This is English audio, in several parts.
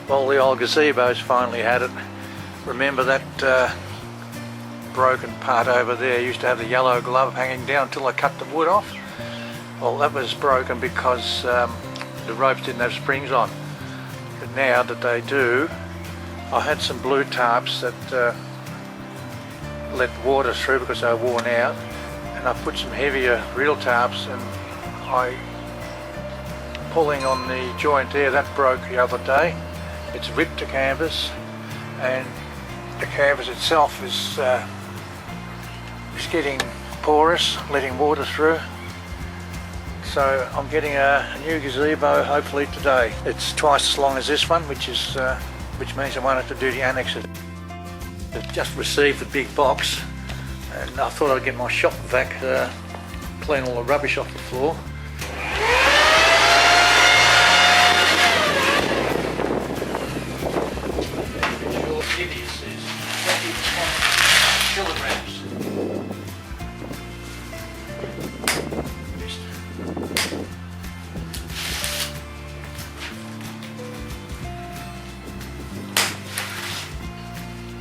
Well, the old gazebo's finally had it. Remember that broken part over there used to have the yellow glove hanging down until I cut the wood off? Well, that was broken because the ropes didn't have springs on. But now that they do, I had some blue tarps that let water through because they were worn out, and I put some heavier real tarps, and I pulling on the joint there that broke the other day. It's ripped to canvas, and the canvas itself is getting porous, letting water through. So I'm getting a new gazebo hopefully today. It's twice as long as this one, which means I won't have to do the annexes. I've just received the big box, and I thought I'd get my shop vac, clean all the rubbish off the floor. Kilograms.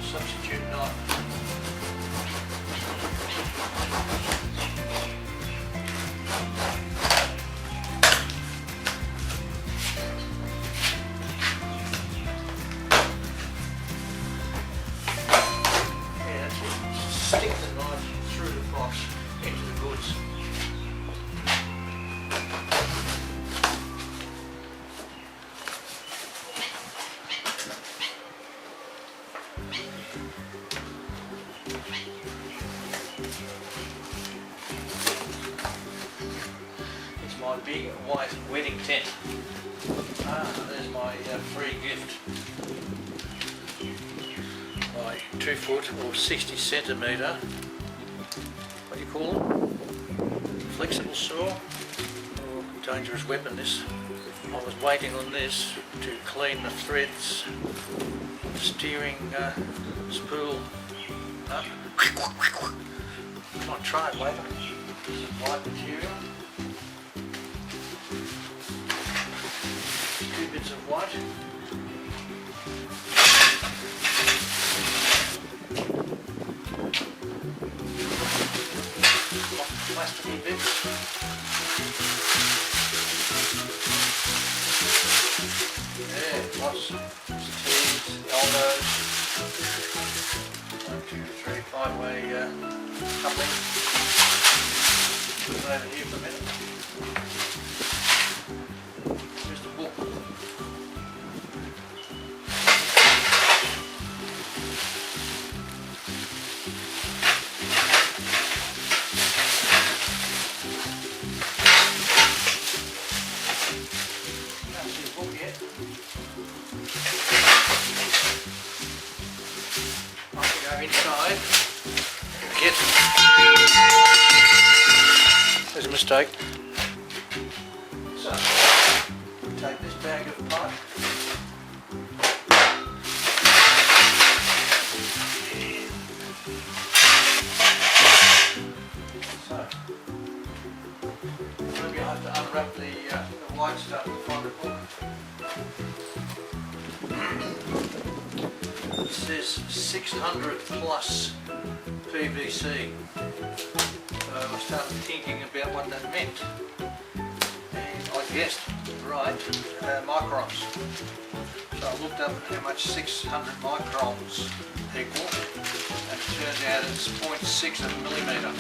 Substitute knife. Stick the knife through the box into the goods. It's my big white wedding tent. There's my free gift. My 2 foot or 60 centimetre, what do you call them? Flexible saw, or dangerous weapon this. I was waiting on this to clean the threads, steering spool up. Can I try it later? Some white material. 2 bits of white. Plasticky bits. Yeah, lots of T's, elbows. 1, 2, 3, 5-way coupling. Put it over here for a minute. Just a book. Inside, get. There's a mistake. So, take this bag apart. So, maybe I'll have to unwrap the white stuff to find the book. It says 600 plus PVC. So I started thinking about what that meant, and I guessed right, microns. So I looked up how much 600 microns equal, and it turns out it's 0.6 of a millimetre.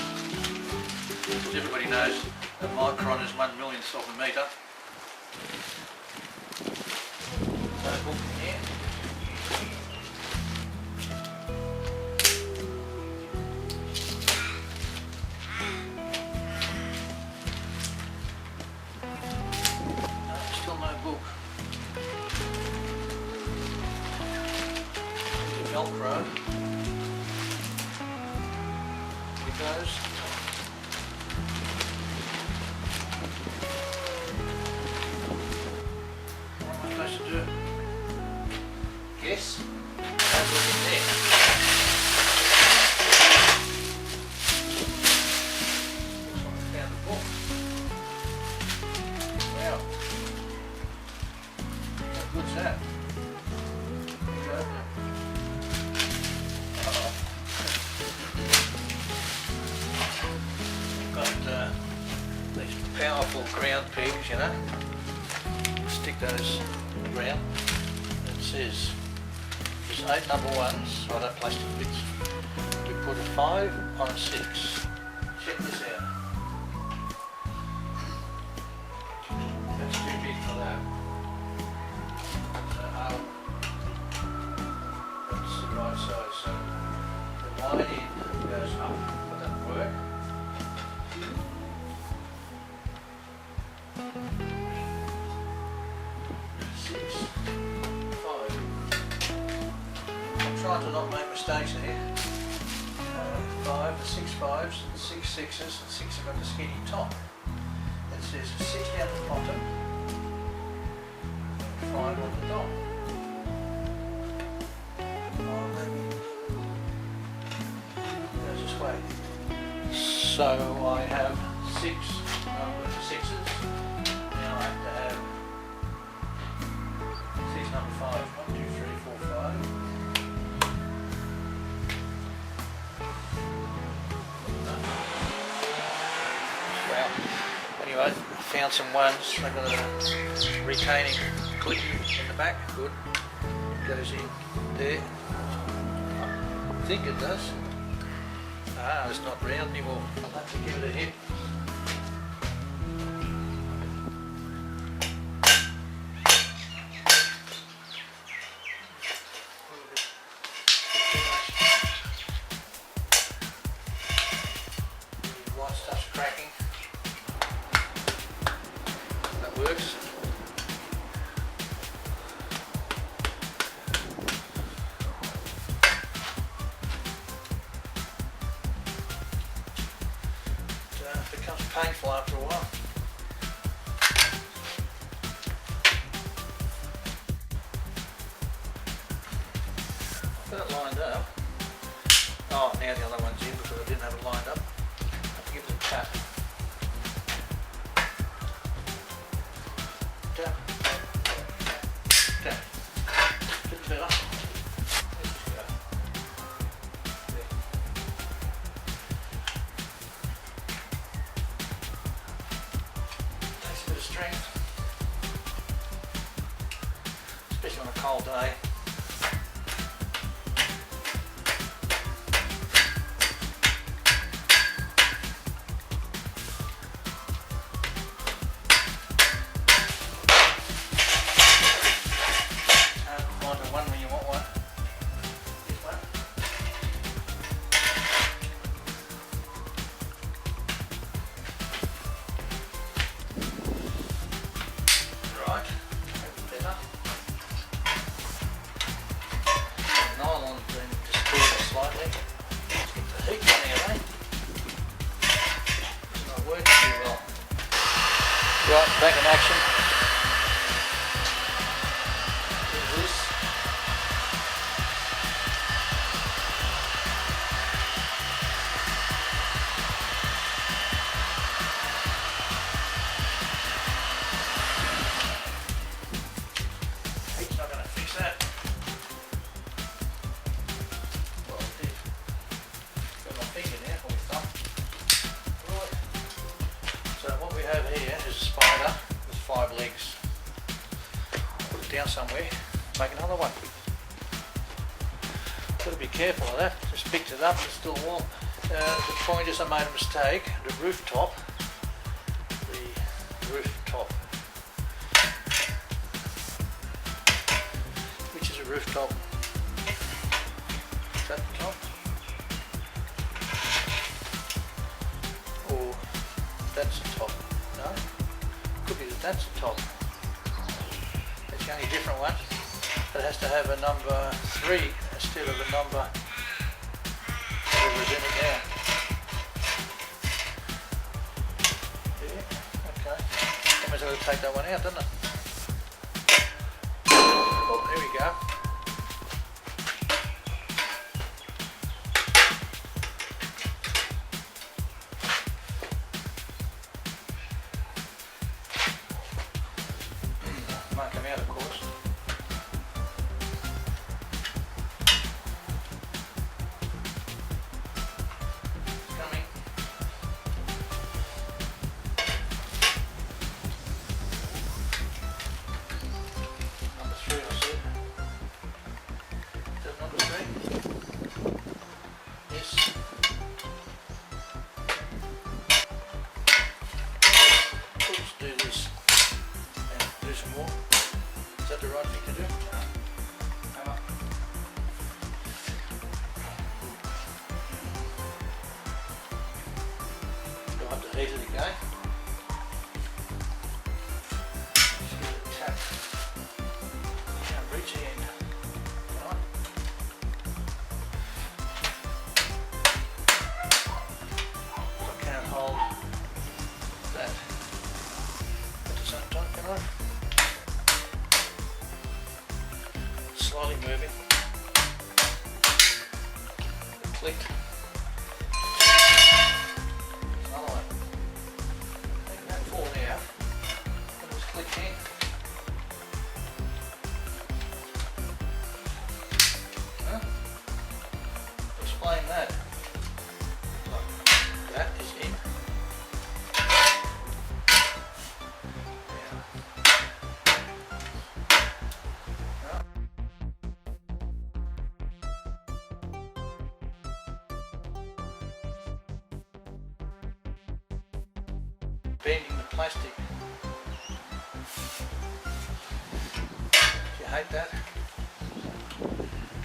As everybody knows, a micron is 1/millionth of a metre. So book in here. Velcro with those. What am I supposed to do? Guess? Have a look in there. Looks like I found the book. Wow. How good's that? or ground pegs, you know. Stick those in the ground. It says there's 8 number ones, or that plastic bits. We put a 5 on a 6. Check this out. That's too big for that. So that's the right size. So the line in goes up. Would that work? Trying to not make mistakes here. 5, the 6 5s, 6 6s, and 6 have got the skinny top. It says 6 down the bottom, and 5 on the top. Oh, maybe goes this way. So I have 6 number 6s. Now I have to have 6 number 5. 1, 2, 3, 4, 5. Anyway, found some ones. They've got a retaining clip in the back. Good. Goes in there. I think it does. Ah, it's not round anymore. I'll have to give it a hit. The white stuff's cracking. Works. It becomes painful after a while. I've got it lined up. Oh, now the other one's in because I didn't have it lined up. I have to give it a tap. Tap. Tap. Bit better. Let's just go. There. Takes a bit of strength, especially on a cold day. One when you want one. This one. Right. Better. The nylon's been distorted slightly. Let's get the heat running away. It's not working too well. Right, back in action. Here's this. So what we have here is a spider with 5 legs. Put it down somewhere, make another one. Got to be careful of that. Just picked it up, it's still warm. The point is I made a mistake. The rooftop. Which is a rooftop? Is that the top? Or that's the top? No? Could be that that's the top. That's the only different one. But it has to have a number 3 instead of a number whatever is in it now. Yeah, okay. That means I've got to take that one out, doesn't it? Oh, there we go. Might come out, of course. It's coming. heat it again. Just give it a tap. Can't reach the end. Right. I can't hold that at the same time, can I? Slowly moving. It clicked. Another one. Making that fall out. It was clicking. Huh? Explain that. Look, that is in. Bending the plastic. Do you hate that?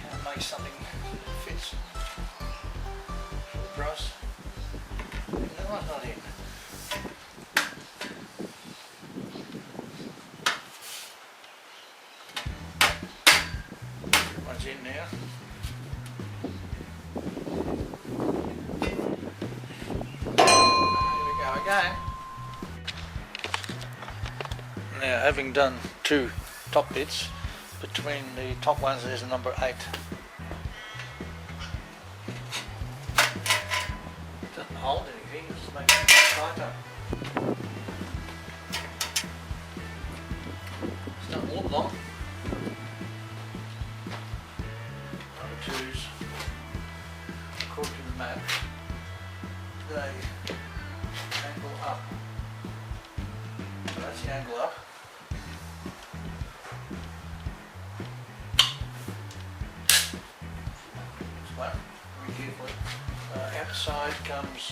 Can't make something that fits for the price. No, one's not in. One's in now. Here we go again. Now, having done 2 top bits, between the top ones there's a number 8. It doesn't hold anything, it just makes it tighter. It's not all long. Number 2s, according to the map, they angle up. So that's the angle up. Very carefully. Outside comes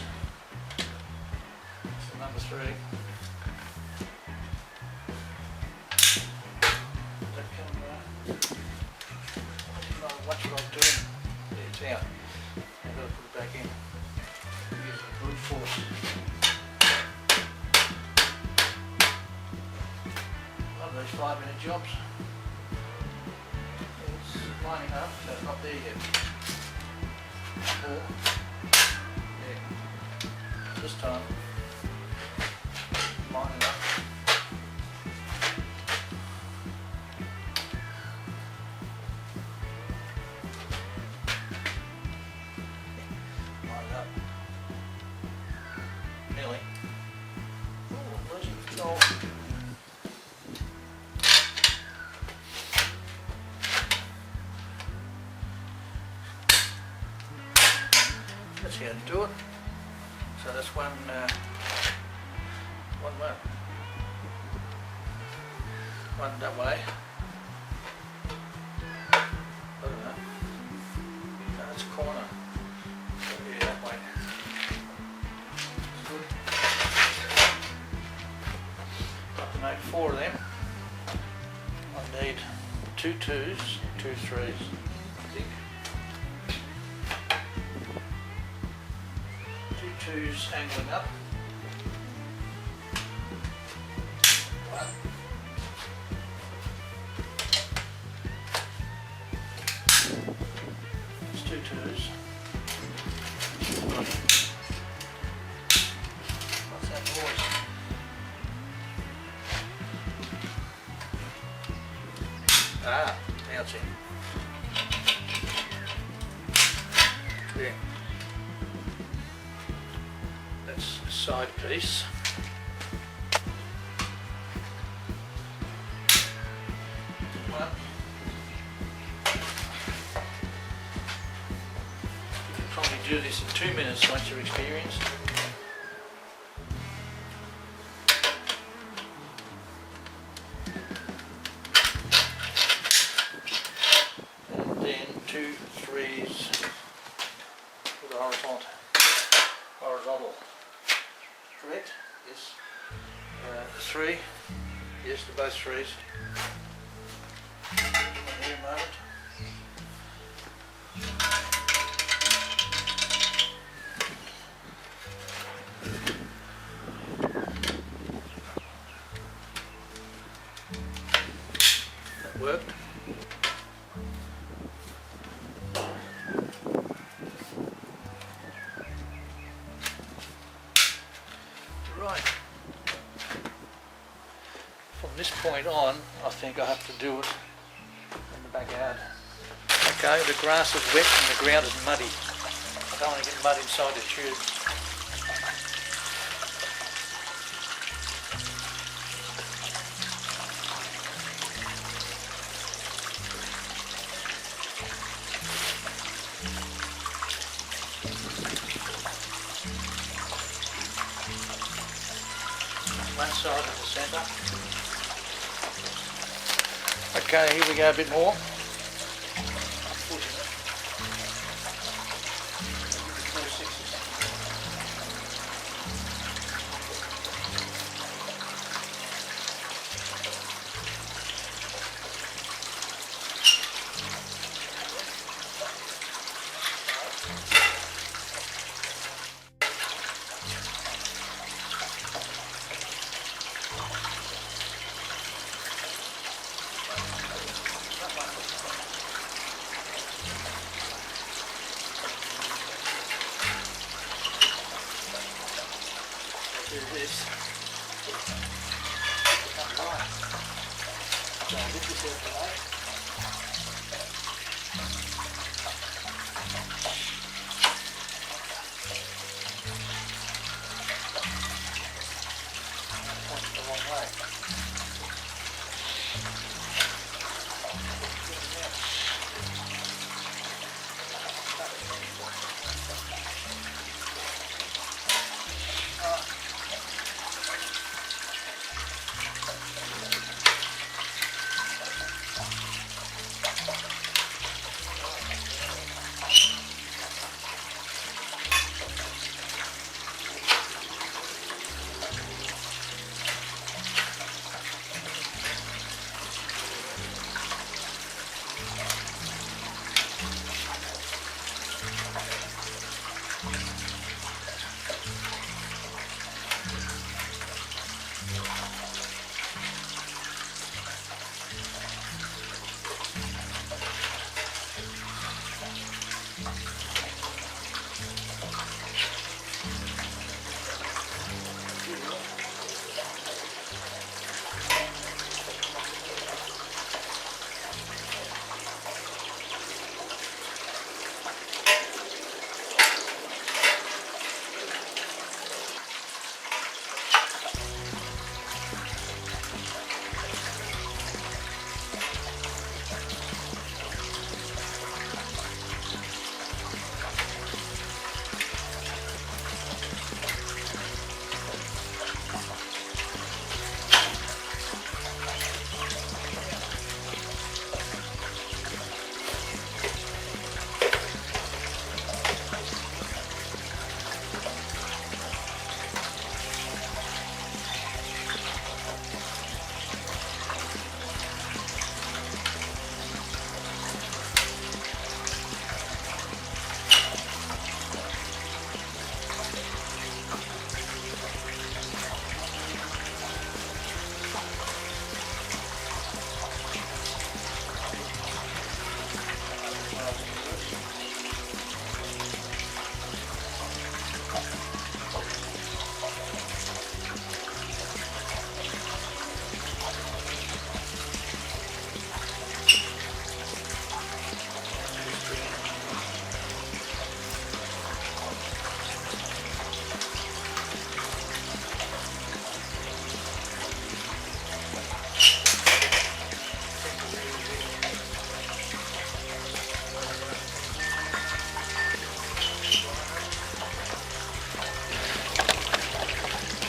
the number 3. That come, watch what I'm doing. Yeah, it's out. I've got to put it back in. Use a brute force. Love those 5-minute jobs. It's lining up, so it's not there yet. Yeah. This time, line it up. Line it up. Nearly. Oh, losing control. That's how to do it. So that's one that way. I don't know. No, that's a corner. Yeah, that way. That's good. Got to make 4 of them. I need 2 2s, 2 3s, I think. 2 2s angling up. 1. It's 2 2s. What's that noise? Ah, now it's in. Yeah. That's the side piece. One. You can probably do this in 2 minutes once you're experienced. And then 2 3s with a horizontal. Correct? Yes. 3. Yes, they're both 3s. Here a moment. worked. Right. From this point on, I think I have to do it in the backyard. Okay, the grass is wet and the ground is muddy. I don't want to get mud inside the tube. One side of the centre. Okay, here we go a bit more. Do this. Right. So I'll lift this out today. That's the wrong way.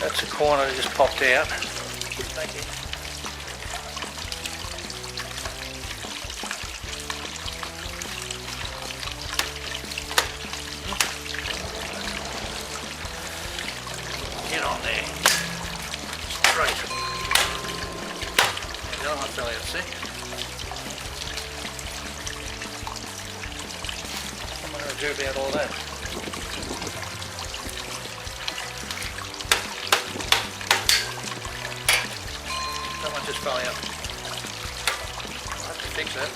That's a corner that just popped out. Thank you. Get on there. Straight. The other one fell out, see? What am I going to do about all that? That one just fell out. fix it.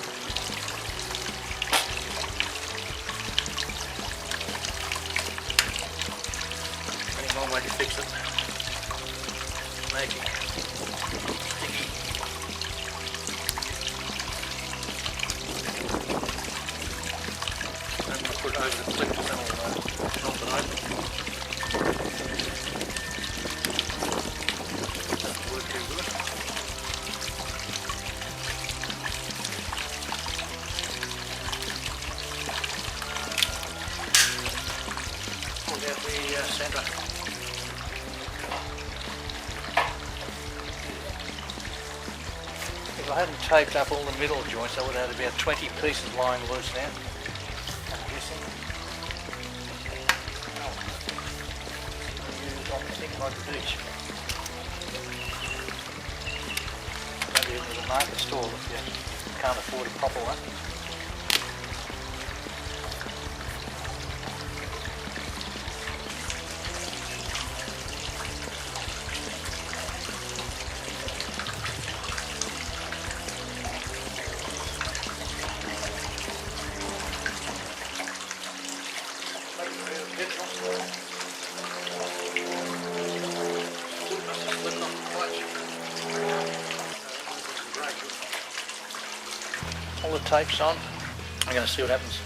Only one way to fix it. Magic. Sticky. I'm going to put it over the clip and I'll chop it open. Doesn't work too good. Pull out the centre. If I hadn't taped up all the middle joints, I would have had about 20 pieces lying loose now. I'm guessing. Use on things like the beach. Maybe even at a market stall if you can't afford a proper one. All the tape's on. I'm going to see what happens.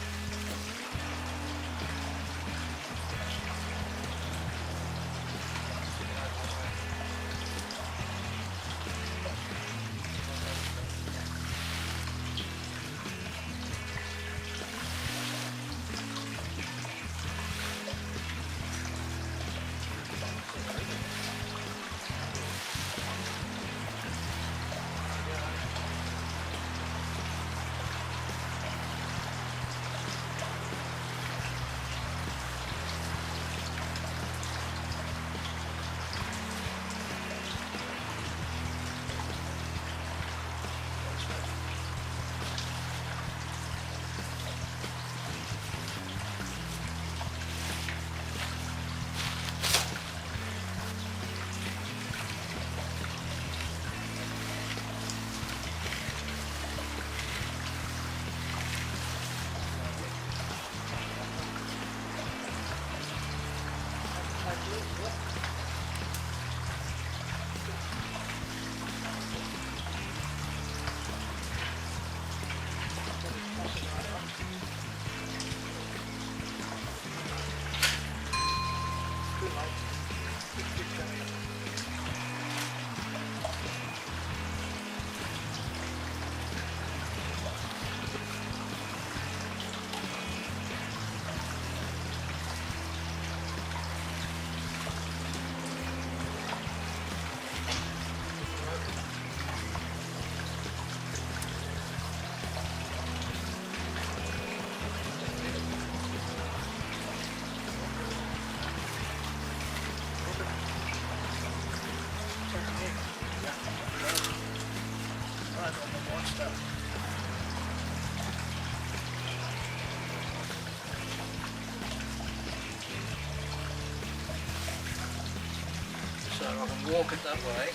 So I can walk it that way.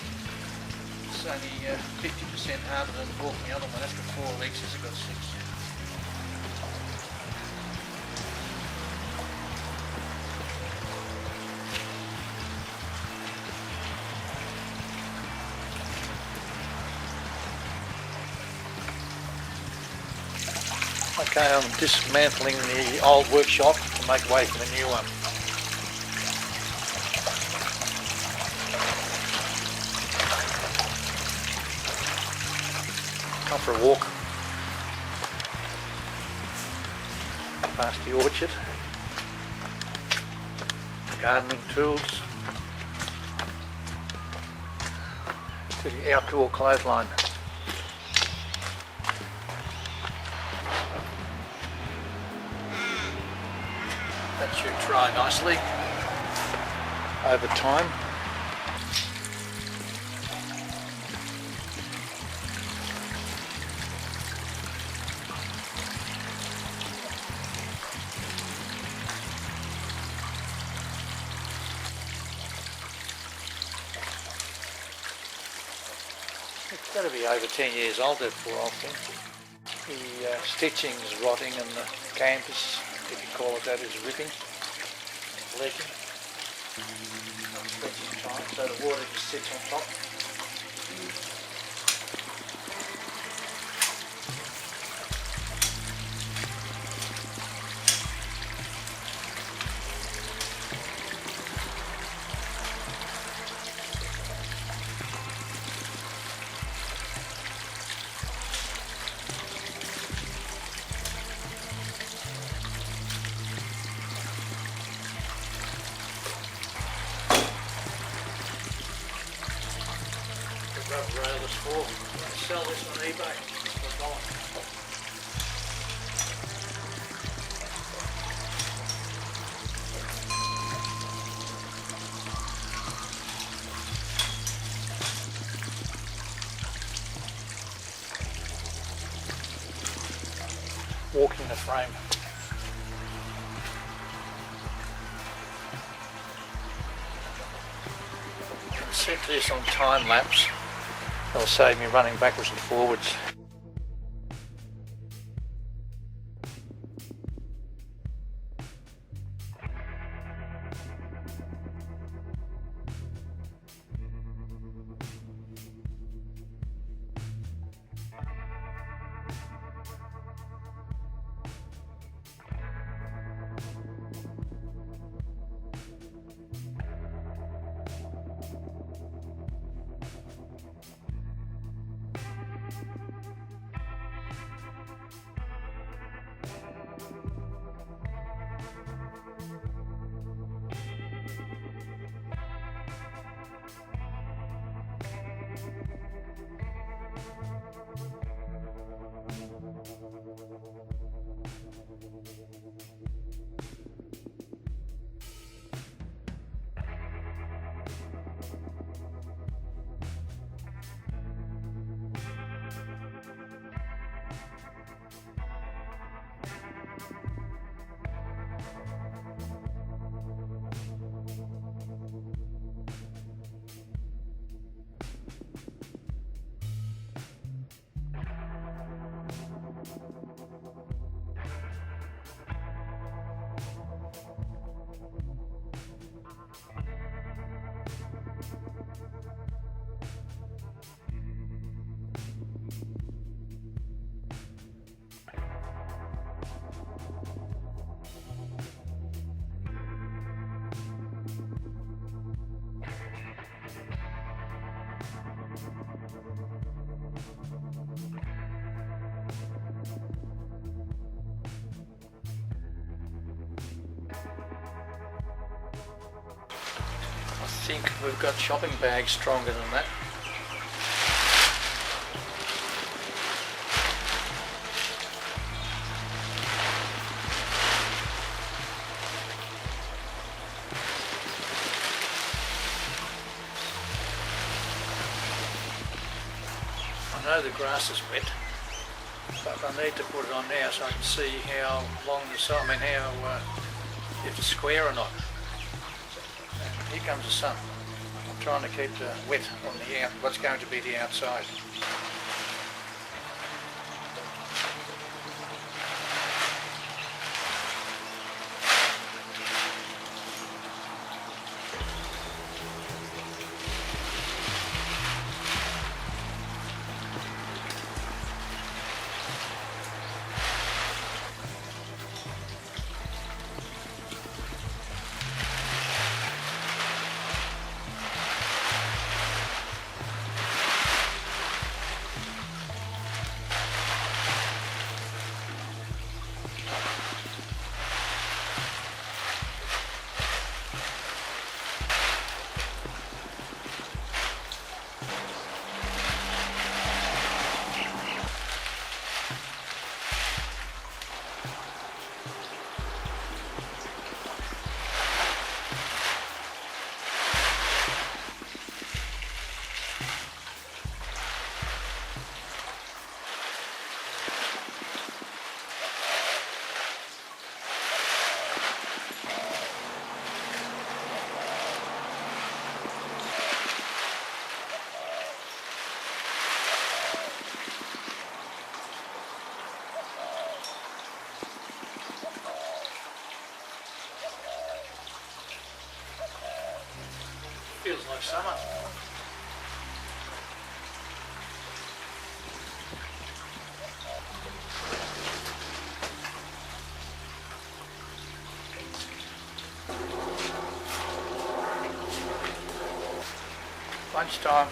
It's only 50% harder than walking the other one. That's got 4 legs, this has got 6. Okay, I'm dismantling the old workshop to make way for the new one. Come for a walk past the orchard, gardening tools, to the outdoor clothesline. That should dry nicely over time. It's got to be over 10 years old, that poor old thing. stitching's rotting and the canvas, if you call it that, is ripping, leaking. Stretching time, so the water just sits on top. Rubber rail is for. I'm going to sell this on eBay for $1. Walking the frame. Set this on time lapse. It'll save me running backwards and forwards. I think we've got shopping bags stronger than that. I know the grass is wet, but I need to put it on now so I can see how long the side, if it's square or not. And here comes the sun. I'm trying to keep the wet on the what's going to be the outside. Feels like summer. Lunchtime.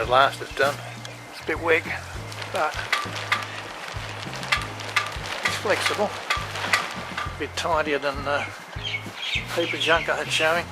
At last it's done. It's a bit weak, but it's flexible. A bit tidier than the heap of junk I had showing.